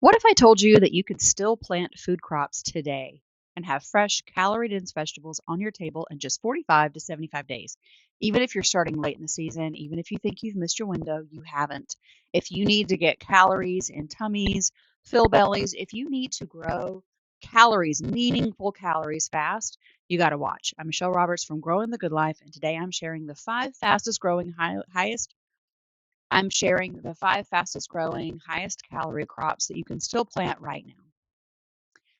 What if I told you that you could still plant food crops today and have fresh, calorie dense vegetables on your table in just 45 to 75 days? Even if you're starting late in the season, even if you think you've missed your window, you haven't. If you need to get calories in tummies, fill bellies, if you need to grow calories, meaningful calories fast, you got to watch. I'm Michelle Roberts from Growing the Good Life, and today I'm sharing the 5 fastest growing, highest calorie crops that you can still plant right now.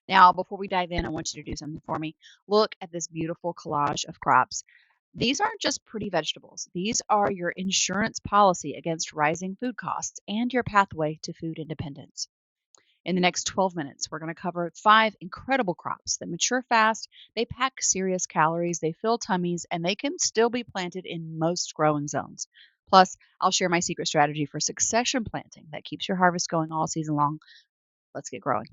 Now, before we dive in, I want you to do something for me. Look at this beautiful collage of crops. These aren't just pretty vegetables. These are your insurance policy against rising food costs and your pathway to food independence. In the next 12 minutes, we're going to cover 5 incredible crops that mature fast, they pack serious calories, they fill tummies, and they can still be planted in most growing zones. Plus, I'll share my secret strategy for succession planting that keeps your harvest going all season long. Let's get growing.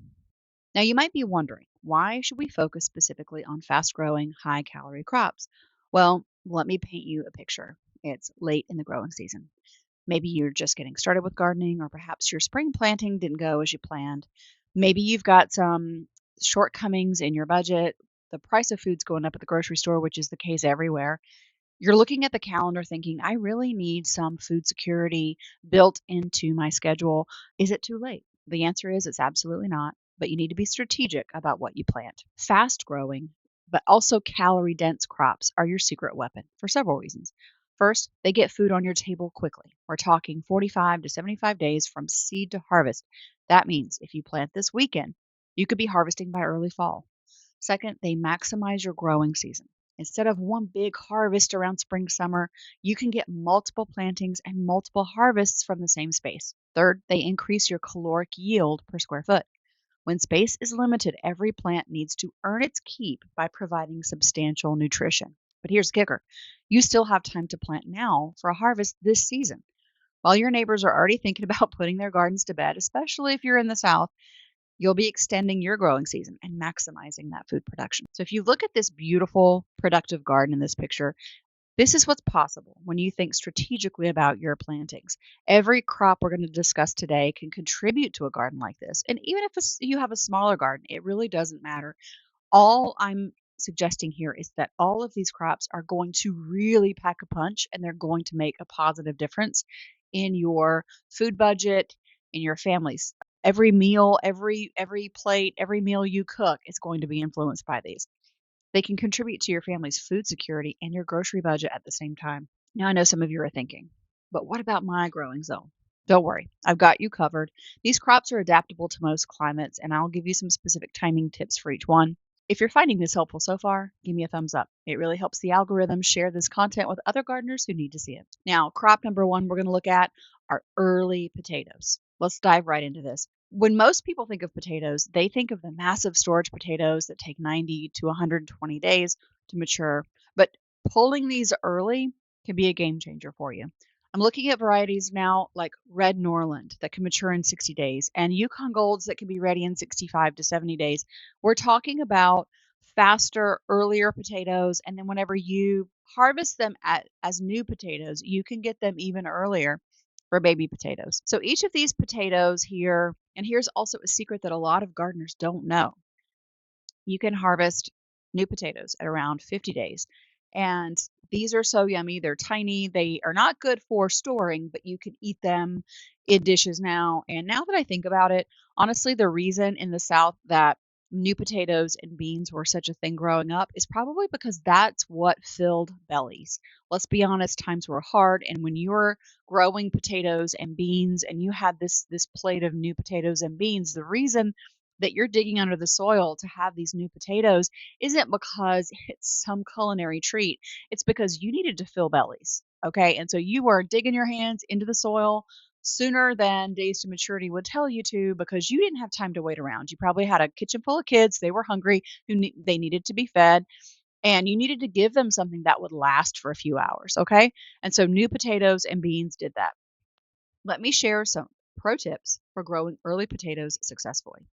Now, you might be wondering, why should we focus specifically on fast-growing, high-calorie crops? Well, let me paint you a picture. It's late in the growing season. Maybe you're just getting started with gardening, or perhaps your spring planting didn't go as you planned. Maybe you've got some shortcomings in your budget. The price of food's going up at the grocery store, which is the case everywhere. You're looking at the calendar thinking, I really need some food security built into my schedule. Is it too late? The answer is it's absolutely not, but you need to be strategic about what you plant. Fast growing, but also calorie dense crops are your secret weapon for several reasons. First, they get food on your table quickly. We're talking 45 to 75 days from seed to harvest. That means if you plant this weekend, you could be harvesting by early fall. Second, they maximize your growing season. Instead of one big harvest around spring, summer, you can get multiple plantings and multiple harvests from the same space. Third, they increase your caloric yield per square foot. When space is limited, every plant needs to earn its keep by providing substantial nutrition. But here's the kicker. You still have time to plant now for a harvest this season. While your neighbors are already thinking about putting their gardens to bed, especially if you're in the South, you'll be extending your growing season and maximizing that food production. So if you look at this beautiful, productive garden in this picture, this is what's possible when you think strategically about your plantings. Every crop we're going to discuss today can contribute to a garden like this. And even if you have a smaller garden, it really doesn't matter. All I'm suggesting here is that all of these crops are going to really pack a punch, and they're going to make a positive difference in your food budget, in your families. Every meal, every plate, every meal you cook is going to be influenced by these. They can contribute to your family's food security and your grocery budget at the same time. Now, I know some of you are thinking, but what about my growing zone? Don't worry, I've got you covered. These crops are adaptable to most climates, and I'll give you some specific timing tips for each one. If you're finding this helpful so far, give me a thumbs up. It really helps the algorithm share this content with other gardeners who need to see it. Now, crop number 1 we're going to look at are early potatoes. Let's dive right into this. When most people think of potatoes, they think of the massive storage potatoes that take 90 to 120 days to mature. But pulling these early can be a game changer for you. I'm looking at varieties now like Red Norland that can mature in 60 days and Yukon Golds that can be ready in 65 to 70 days. We're talking about faster, earlier potatoes. And then whenever you harvest them as new potatoes, you can get them even earlier for baby potatoes. So each of these potatoes here, and here's also a secret that a lot of gardeners don't know. You can harvest new potatoes at around 50 days. And these are so yummy. They're tiny. They are not good for storing, but you can eat them in dishes now. And now that I think about it, honestly, the reason in the South that new potatoes and beans were such a thing growing up is probably because that's what filled bellies. Let's be honest, times were hard. And when you were growing potatoes and beans and you had this plate of new potatoes and beans, the reason that you're digging under the soil to have these new potatoes isn't because it's some culinary treat. It's because you needed to fill bellies. Okay. And so you were digging your hands into the soil sooner than days to maturity would tell you to because you didn't have time to wait around. You probably had a kitchen full of kids. They were hungry. They needed to be fed. And you needed to give them something that would last for a few hours. Okay. And so new potatoes and beans did that. Let me share some pro tips for growing early potatoes successfully.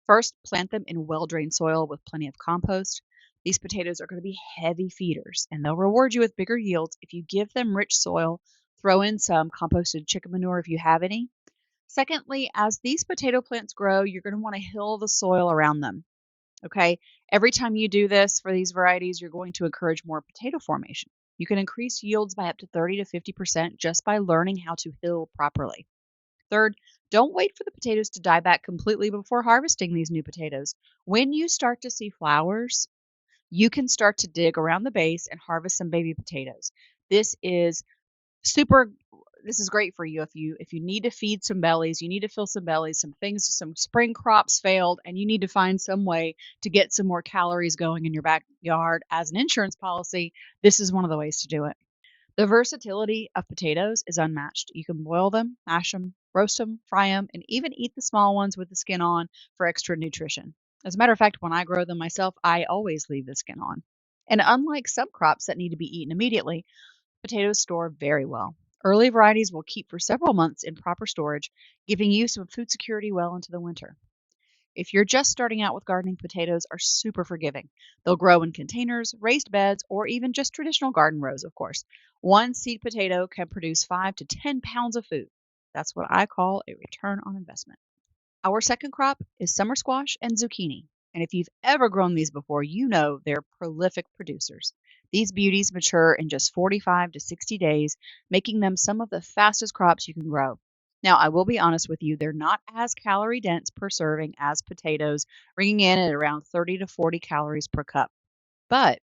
First, plant them in well-drained soil with plenty of compost. These potatoes are going to be heavy feeders, and they'll reward you with bigger yields if you give them rich soil. Throw in some composted chicken manure if you have any. Secondly, as these potato plants grow, you're going to want to hill the soil around them. Okay. Every time you do this for these varieties, you're going to encourage more potato formation. You can increase yields by up to 30 to 50% just by learning how to hill properly. Third, don't wait for the potatoes to die back completely before harvesting these new potatoes. When you start to see flowers, you can start to dig around the base and harvest some baby potatoes. This is super this is great for you if you need to feed some bellies, you need to fill some bellies, some spring crops failed, and you need to find some way to get some more calories going in your backyard as an insurance policy. This is one of the ways to do it. The versatility of potatoes is unmatched. You can boil them, mash them, roast them, fry them, and even eat the small ones with the skin on for extra nutrition. As a matter of fact, when I grow them myself, I always leave the skin on. And unlike some crops that need to be eaten immediately, potatoes store very well. Early varieties will keep for several months in proper storage, giving you some food security well into the winter. If you're just starting out with gardening, potatoes are super forgiving. They'll grow in containers, raised beds, or even just traditional garden rows, of course. One seed potato can produce 5 to 10 pounds of food. That's what I call a return on investment. Our second crop is summer squash and zucchini. And if you've ever grown these before, you know they're prolific producers. These beauties mature in just 45 to 60 days, making them some of the fastest crops you can grow. Now, I will be honest with you, they're not as calorie dense per serving as potatoes, bringing in at around 30 to 40 calories per cup. But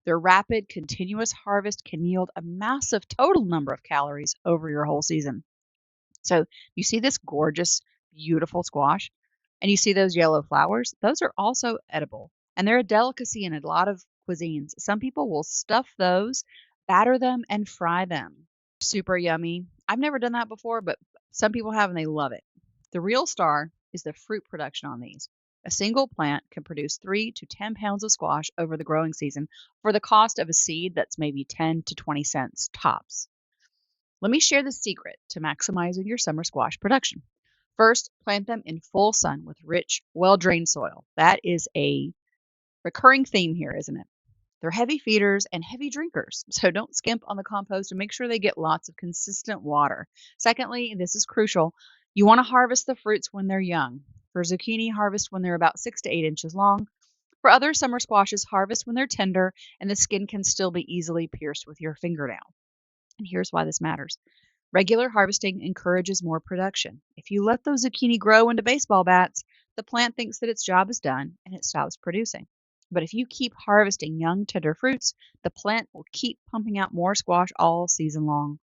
their rapid, continuous harvest can yield a massive total number of calories over your whole season. So you see this gorgeous, beautiful squash, and you see those yellow flowers. Those are also edible, and they're a delicacy in a lot of cuisines. Some people will stuff those, batter them, and fry them. Super yummy. I've never done that before, but some people have and they love it. The real star is the fruit production on these. A single plant can produce 3 to 10 pounds of squash over the growing season for the cost of a seed that's maybe 10 to 20 cents tops. Let me share the secret to maximizing your summer squash production. First, plant them in full sun with rich, well drained soil. That is a recurring theme here, isn't it? They're heavy feeders and heavy drinkers, so don't skimp on the compost and make sure they get lots of consistent water. Secondly, this is crucial, you want to harvest the fruits when they're young. For zucchini, harvest when they're about 6 to 8 inches long. For other summer squashes, harvest when they're tender and the skin can still be easily pierced with your fingernail. And here's why this matters. Regular harvesting encourages more production. If you let those zucchini grow into baseball bats, the plant thinks that its job is done and it stops producing. But if you keep harvesting young, tender fruits, the plant will keep pumping out more squash all season long.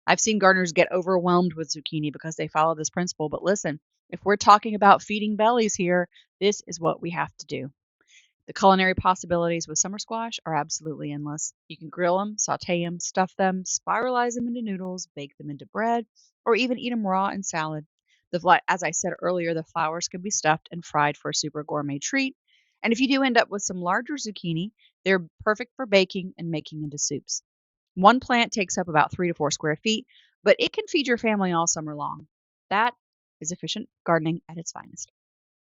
I've seen gardeners get overwhelmed with zucchini because they follow this principle. But listen, if we're talking about feeding bellies here, this is what we have to do. The culinary possibilities with summer squash are absolutely endless. You can grill them, saute them, stuff them, spiralize them into noodles, bake them into bread, or even eat them raw in salad. As I said earlier, the flowers can be stuffed and fried for a super gourmet treat. And if you do end up with some larger zucchini, they're perfect for baking and making into soups. One plant takes up about 3 to 4 square feet, but it can feed your family all summer long. That is efficient gardening at its finest.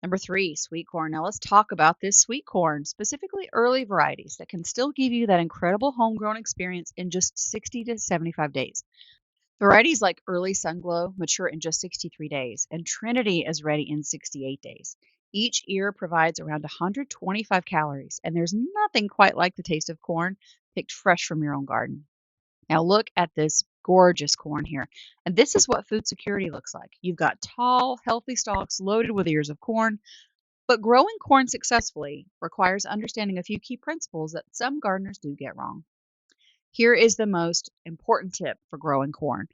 Number 3, sweet corn. Now let's talk about this sweet corn, specifically early varieties that can still give you that incredible homegrown experience in just 60 to 75 days. Varieties like Early Sunglow mature in just 63 days, and Trinity is ready in 68 days. Each ear provides around 125 calories, and there's nothing quite like the taste of corn picked fresh from your own garden. Now look at this gorgeous corn here. And this is what food security looks like. You've got tall, healthy stalks loaded with ears of corn, but growing corn successfully requires understanding a few key principles that some gardeners do get wrong. Here is the most important tip for growing corn.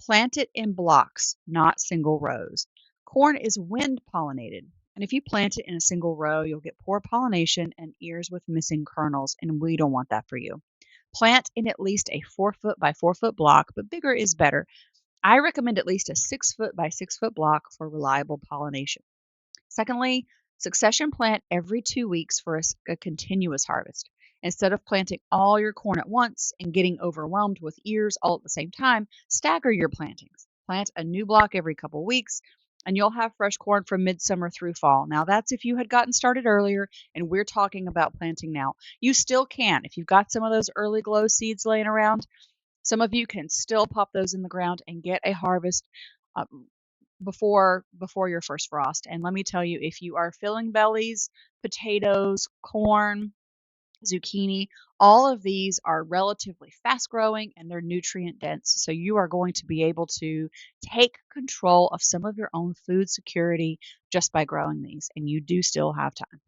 Plant it in blocks, not single rows. Corn is wind pollinated, and if you plant it in a single row, you'll get poor pollination and ears with missing kernels, and we don't want that for you. Plant in at least a 4 foot by 4 foot block, but bigger is better. I recommend at least a 6 foot by 6 foot block for reliable pollination. Secondly, succession plant every 2 weeks for a continuous harvest. Instead of planting all your corn at once and getting overwhelmed with ears all at the same time, stagger your plantings. Plant a new block every couple weeks, and you'll have fresh corn from midsummer through fall. Now, that's if you had gotten started earlier, and we're talking about planting now. You still can. If you've got some of those early glow seeds laying around, some of you can still pop those in the ground and get a harvest before your first frost. And let me tell you, if you are filling bellies, potatoes, corn, zucchini, all of these are relatively fast growing and they're nutrient dense. So you are going to be able to take control of some of your own food security just by growing these, and you do still have time.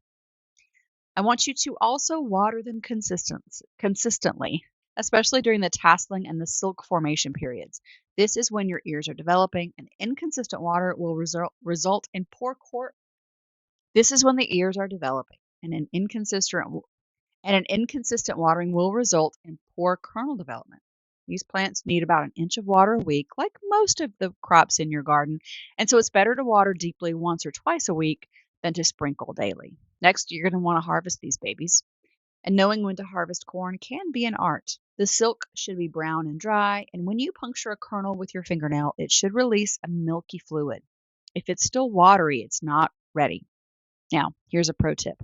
I want you to also water them consistently, especially during the tasseling and the silk formation periods. This is when your ears are developing, and inconsistent water will result in poor core. This is when the ears are developing, and an inconsistent watering will result in poor kernel development. These plants need about an inch of water a week, like most of the crops in your garden, and so it's better to water deeply once or twice a week than to sprinkle daily. Next, you're going to want to harvest these babies, and knowing when to harvest corn can be an art. The silk should be brown and dry, and when you puncture a kernel with your fingernail, it should release a milky fluid. If it's still watery, it's not ready. Now, here's a pro tip.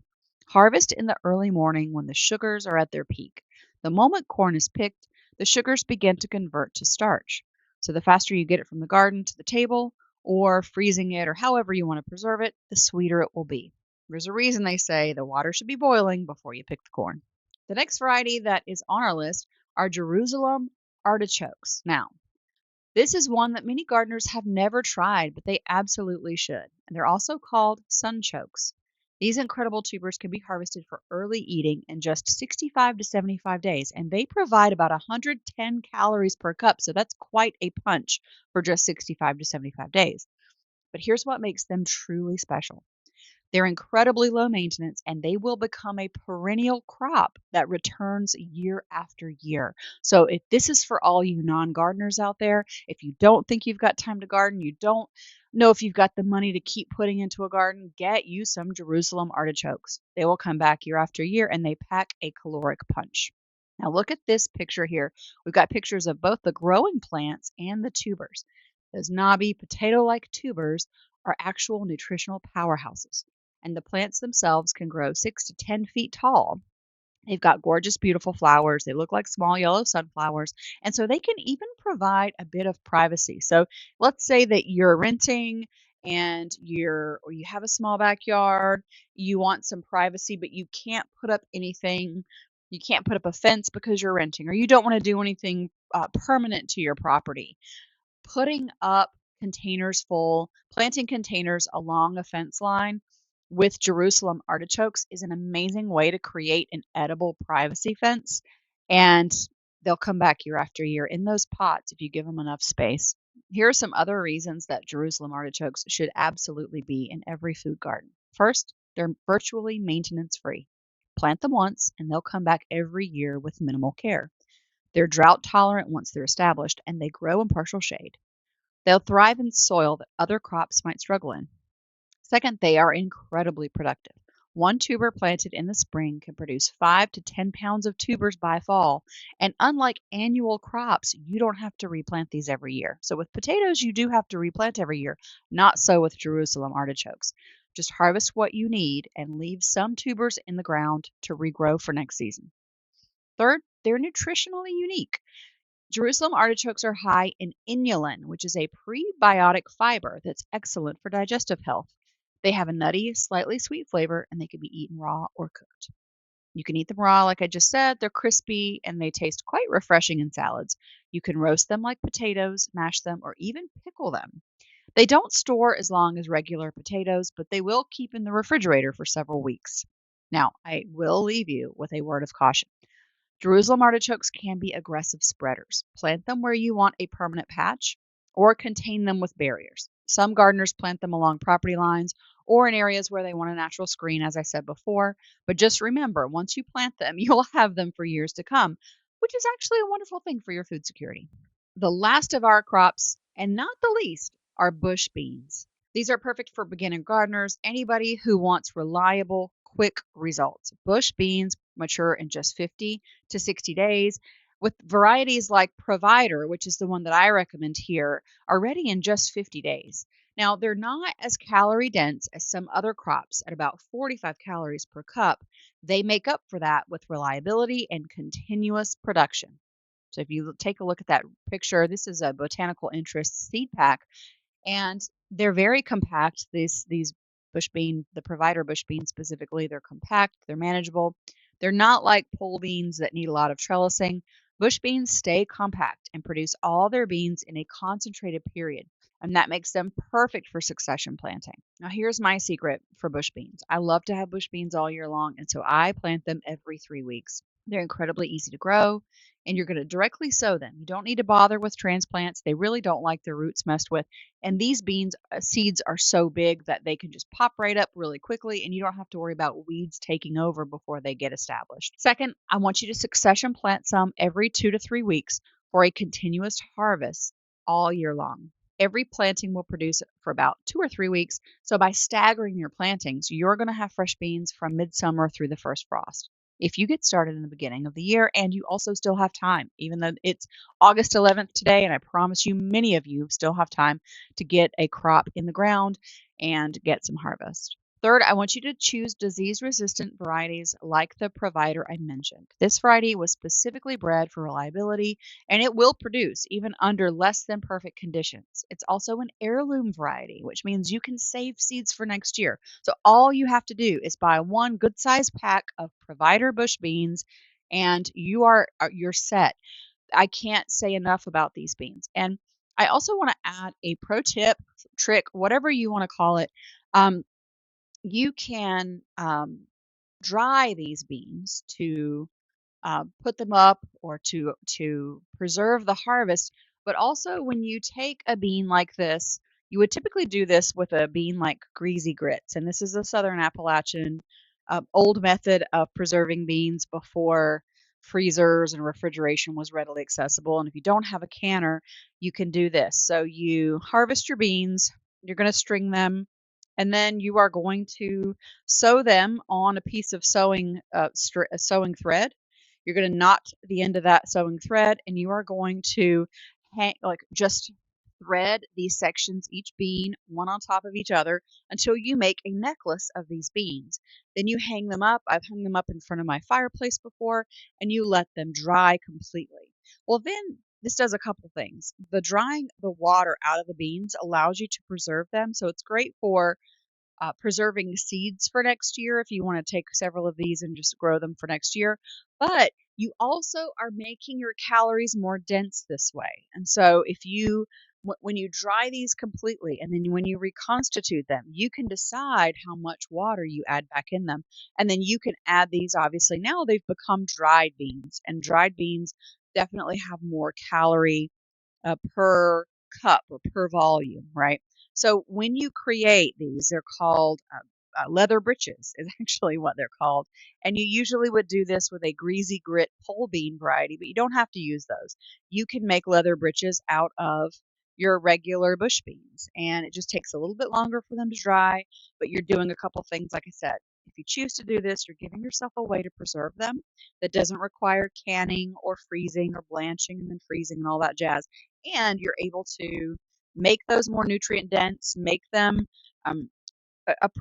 Harvest in the early morning when the sugars are at their peak. The moment corn is picked, the sugars begin to convert to starch. So the faster you get it from the garden to the table, or freezing it, or however you want to preserve it, the sweeter it will be. There's a reason they say the water should be boiling before you pick the corn. The next variety that is on our list are Jerusalem artichokes. Now, this is one that many gardeners have never tried, but they absolutely should. And they're also called sunchokes. These incredible tubers can be harvested for early eating in just 65 to 75 days, and they provide about 110 calories per cup, so that's quite a punch for just 65 to 75 days. But here's what makes them truly special. They're incredibly low maintenance and they will become a perennial crop that returns year after year. So, if this is for all you non gardeners out there, if you don't think you've got time to garden, you don't know if you've got the money to keep putting into a garden, get you some Jerusalem artichokes. They will come back year after year and they pack a caloric punch. Now, look at this picture here. We've got pictures of both the growing plants and the tubers. Those knobby potato like tubers are actual nutritional powerhouses, and the plants themselves can grow 6 to 10 feet tall. They've got gorgeous, beautiful flowers. They look like small yellow sunflowers, and so they can even provide a bit of privacy. So let's say that you're renting and you have a small backyard, you want some privacy, but you can't put up anything. You can't put up a fence because you're renting, or you don't want to do anything permanent to your property. Putting up planting containers along a fence line with Jerusalem artichokes is an amazing way to create an edible privacy fence, and they'll come back year after year in those pots if you give them enough space. Here are some other reasons that Jerusalem artichokes should absolutely be in every food garden. First, they're virtually maintenance free. Plant them once and they'll come back every year with minimal care. They're drought tolerant once they're established, and they grow in partial shade. They'll thrive in soil that other crops might struggle in. Second, they are incredibly productive. One tuber planted in the spring can produce 5 to 10 pounds of tubers by fall. And unlike annual crops, you don't have to replant these every year. So with potatoes, you do have to replant every year. Not so with Jerusalem artichokes. Just harvest what you need and leave some tubers in the ground to regrow for next season. Third, they're nutritionally unique. Jerusalem artichokes are high in inulin, which is a prebiotic fiber that's excellent for digestive health. They have a nutty, slightly sweet flavor, and they can be eaten raw or cooked. You can eat them raw, like I just said. They're crispy and they taste quite refreshing in salads. You can roast them like potatoes, mash them, or even pickle them. They don't store as long as regular potatoes, but they will keep in the refrigerator for several weeks. Now, I will leave you with a word of caution. Jerusalem artichokes can be aggressive spreaders. Plant them where you want a permanent patch or contain them with barriers. Some gardeners plant them along property lines or in areas where they want a natural screen, as I said before. But just remember, once you plant them, you'll have them for years to come, which is actually a wonderful thing for your food security. The last of our crops, and not the least, are bush beans. These are perfect for beginner gardeners, anybody who wants reliable, quick results. Bush beans mature in just 50 to 60 days, with varieties like Provider, which is the one that I recommend here, are ready in just 50 days. Now, they're not as calorie dense as some other crops at about 45 calories per cup. They make up for that with reliability and continuous production. So if you take a look at that picture, this is a botanical interest seed pack, and They're very compact. These bush bean, the provider bush beans specifically, they're compact, they're manageable. They're not like pole beans that need a lot of trellising. Bush beans stay compact and produce all their beans in a concentrated period, and that makes them perfect for succession planting. Now, here's my secret for bush beans. I love to have bush beans all year long, and so I plant them every 3 weeks. They're incredibly easy to grow, and you're going to directly sow them. You don't need to bother with transplants. They really don't like their roots messed with. And these beans seeds are so big that they can just pop right up really quickly, and you don't have to worry about weeds taking over before they get established. Second, I want you to succession plant some every 2 to 3 weeks for a continuous harvest all year long. Every planting will produce for about 2 or 3 weeks. So by staggering your plantings, you're going to have fresh beans from midsummer through the first frost. If you get started in the beginning of the year and you also still have time, even though it's August 11th today, and I promise you, many of you still have time to get a crop in the ground and get some harvest. Third, I want you to choose disease-resistant varieties like the provider I mentioned. This variety was specifically bred for reliability, and it will produce even under less than perfect conditions. It's also an heirloom variety, which means you can save seeds for next year. So all you have to do is buy one good-sized pack of provider bush beans, and you're set. I can't say enough about these beans. And I also want to add a pro tip, trick, whatever you want to call it. Um, you can dry these beans to put them up or to preserve the harvest. But also, when you take a bean like this, you would typically do this with a bean like greasy grits, and this is a Southern Appalachian old method of preserving beans before freezers and refrigeration was readily accessible. And if you don't have a canner, you can do this. So you harvest your beans, you're going to string them, and then you are going to sew them on a piece of sewing thread. You're going to knot the end of that sewing thread, and you are going to just thread these sections, each bean, one on top of each other, until you make a necklace of these beans. Then you hang them up. I've hung them up in front of my fireplace before, and you let them dry completely. Well, then this does a couple things. The drying the water out of the beans allows you to preserve them, so it's great for preserving seeds for next year if you want to take several of these and just grow them for next year. But you also are making your calories more dense this way. And so when you dry these completely and then when you reconstitute them, you can decide how much water you add back in them. And then you can add these, obviously, now they've become dried beans, and dried beans definitely have more calorie per cup or per volume, right? So when you create these, they're called leather breeches is actually what they're called. And you usually would do this with a greasy grit pole bean variety, but you don't have to use those. You can make leather breeches out of your regular bush beans, and it just takes a little bit longer for them to dry, but you're doing a couple things, like I said. If you choose to do this, you're giving yourself a way to preserve them that doesn't require canning or freezing or blanching and then freezing and all that jazz. And you're able to make those more nutrient dense, make them um,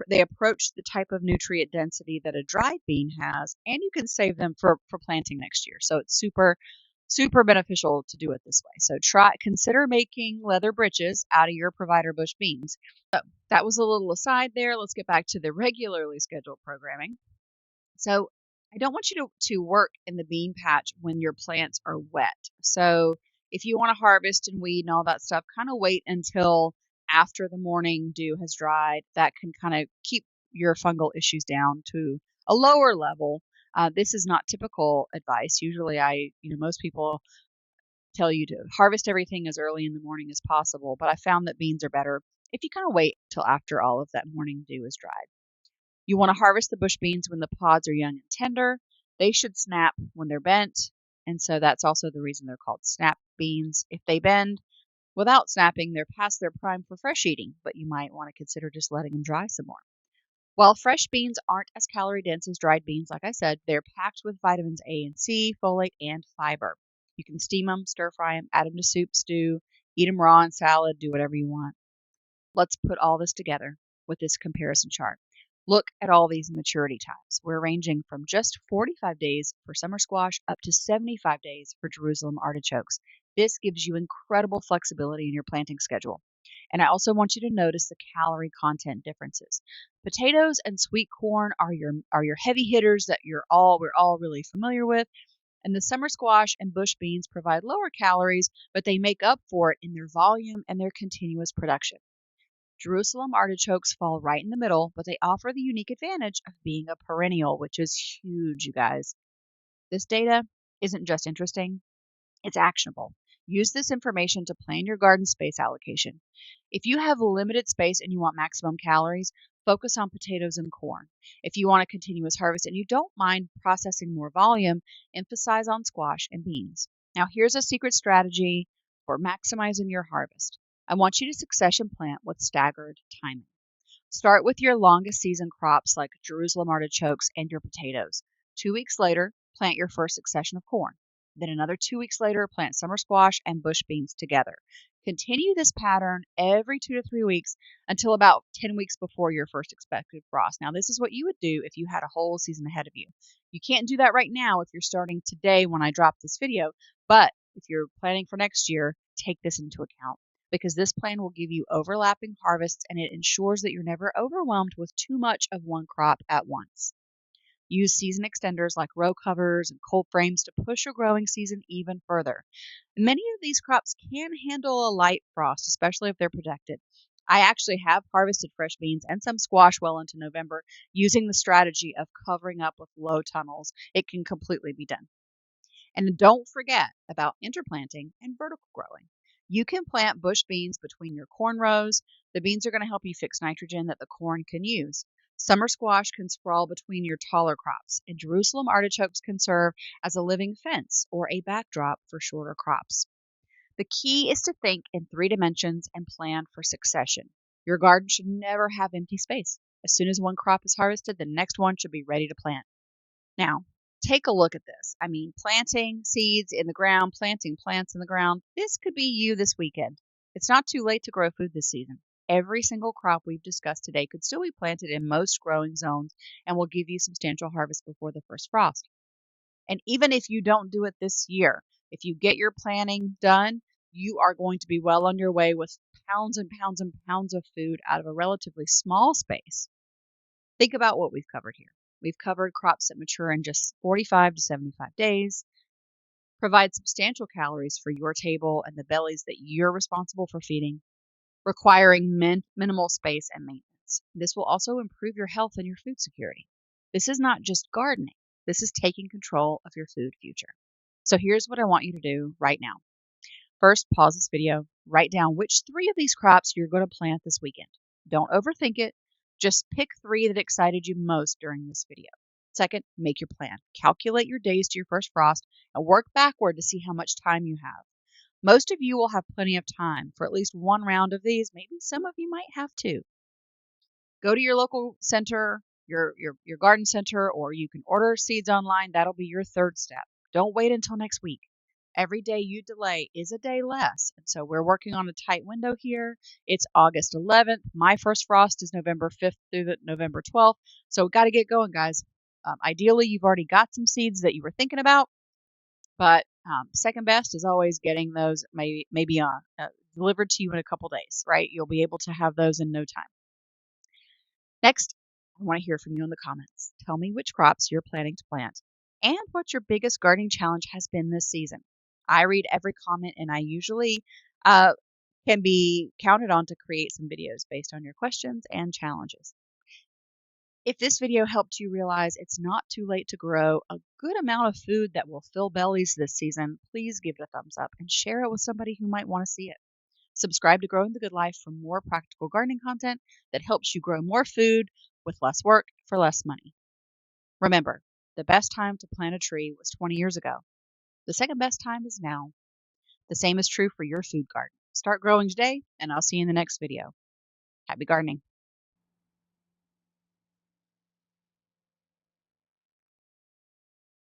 they approach the type of nutrient density that a dried bean has, and you can save them for planting next year. So it's super beneficial to do it this way. So consider making leather breeches out of your provider bush beans. So that was a little aside there. Let's get back to the regularly scheduled programming. So I don't want you to work in the bean patch when your plants are wet. So if you want to harvest and weed and all that stuff, kind of wait until after the morning dew has dried. That can kind of keep your fungal issues down to a lower level. This is not typical advice. Usually most people tell you to harvest everything as early in the morning as possible, but I found that beans are better if you kind of wait till after all of that morning dew is dried. You want to harvest the bush beans when the pods are young and tender. They should snap when they're bent, and so that's also the reason they're called snap beans. If they bend without snapping, they're past their prime for fresh eating, but you might want to consider just letting them dry some more. While fresh beans aren't as calorie dense as dried beans, like I said, they're packed with vitamins A and C, folate, and fiber. You can steam them, stir fry them, add them to soup, stew, eat them raw in salad, do whatever you want. Let's put all this together with this comparison chart. Look at all these maturity times. We're ranging from just 45 days for summer squash up to 75 days for Jerusalem artichokes. This gives you incredible flexibility in your planting schedule. And I also want you to notice the calorie content differences. Potatoes and sweet corn are your heavy hitters that we're all really familiar with. And the summer squash and bush beans provide lower calories, but they make up for it in their volume and their continuous production. Jerusalem artichokes fall right in the middle, but they offer the unique advantage of being a perennial, which is huge, you guys. This data isn't just interesting, it's actionable. Use this information to plan your garden space allocation. If you have limited space and you want maximum calories, focus on potatoes and corn. If you want a continuous harvest and you don't mind processing more volume, emphasize on squash and beans. Now, here's a secret strategy for maximizing your harvest. I want you to succession plant with staggered timing. Start with your longest season crops like Jerusalem artichokes and your potatoes. 2 weeks later, plant your first succession of corn. Then another 2 weeks later, plant summer squash and bush beans together. Continue this pattern every 2 to 3 weeks until about 10 weeks before your first expected frost. Now, this is what you would do if you had a whole season ahead of you. You can't do that right now if you're starting today when I drop this video, but if you're planning for next year, take this into account because this plan will give you overlapping harvests and it ensures that you're never overwhelmed with too much of one crop at once. Use season extenders like row covers and cold frames to push your growing season even further. Many of these crops can handle a light frost, especially if they're protected. I actually have harvested fresh beans and some squash well into November using the strategy of covering up with low tunnels. It can completely be done. And don't forget about interplanting and vertical growing. You can plant bush beans between your corn rows. The beans are going to help you fix nitrogen that the corn can use. Summer squash can sprawl between your taller crops, and Jerusalem artichokes can serve as a living fence or a backdrop for shorter crops. The key is to think in 3 dimensions and plan for succession. Your garden should never have empty space. As soon as one crop is harvested, the next one should be ready to plant. Now, take a look at this. I mean, planting seeds in the ground, planting plants in the ground. This could be you this weekend. It's not too late to grow food this season. Every single crop we've discussed today could still be planted in most growing zones and will give you substantial harvest before the first frost. And even if you don't do it this year, if you get your planning done, you are going to be well on your way with pounds and pounds and pounds of food out of a relatively small space. Think about what we've covered here. We've covered crops that mature in just 45 to 75 days, provide substantial calories for your table and the bellies that you're responsible for feeding, requiring minimal space and maintenance. This will also improve your health and your food security. This is not just gardening. This is taking control of your food future. So here's what I want you to do right now. First, pause this video, write down which 3 of these crops you're going to plant this weekend. Don't overthink it. Just pick 3 that excited you most during this video. Second, make your plan. Calculate your days to your first frost and work backward to see how much time you have. Most of you will have plenty of time for at least one round of these. Maybe some of you might have 2. Go to your local center, your garden center, or you can order seeds online. That'll be your 3rd step. Don't wait until next week. Every day you delay is a day less. And so we're working on a tight window here. It's August 11th. My first frost is November 5th through November 12th. So we've got to get going, guys. Ideally, you've already got some seeds that you were thinking about. But second best is always getting those maybe delivered to you in a couple days, right? You'll be able to have those in no time. Next, I want to hear from you in the comments. Tell me which crops you're planning to plant and what your biggest gardening challenge has been this season. I read every comment and I usually can be counted on to create some videos based on your questions and challenges. If this video helped you realize it's not too late to grow a good amount of food that will fill bellies this season, please give it a thumbs up and share it with somebody who might want to see it. Subscribe to Growing the Good Life for more practical gardening content that helps you grow more food with less work for less money. Remember, the best time to plant a tree was 20 years ago. The second best time is now. The same is true for your food garden. Start growing today, and I'll see you in the next video. Happy gardening.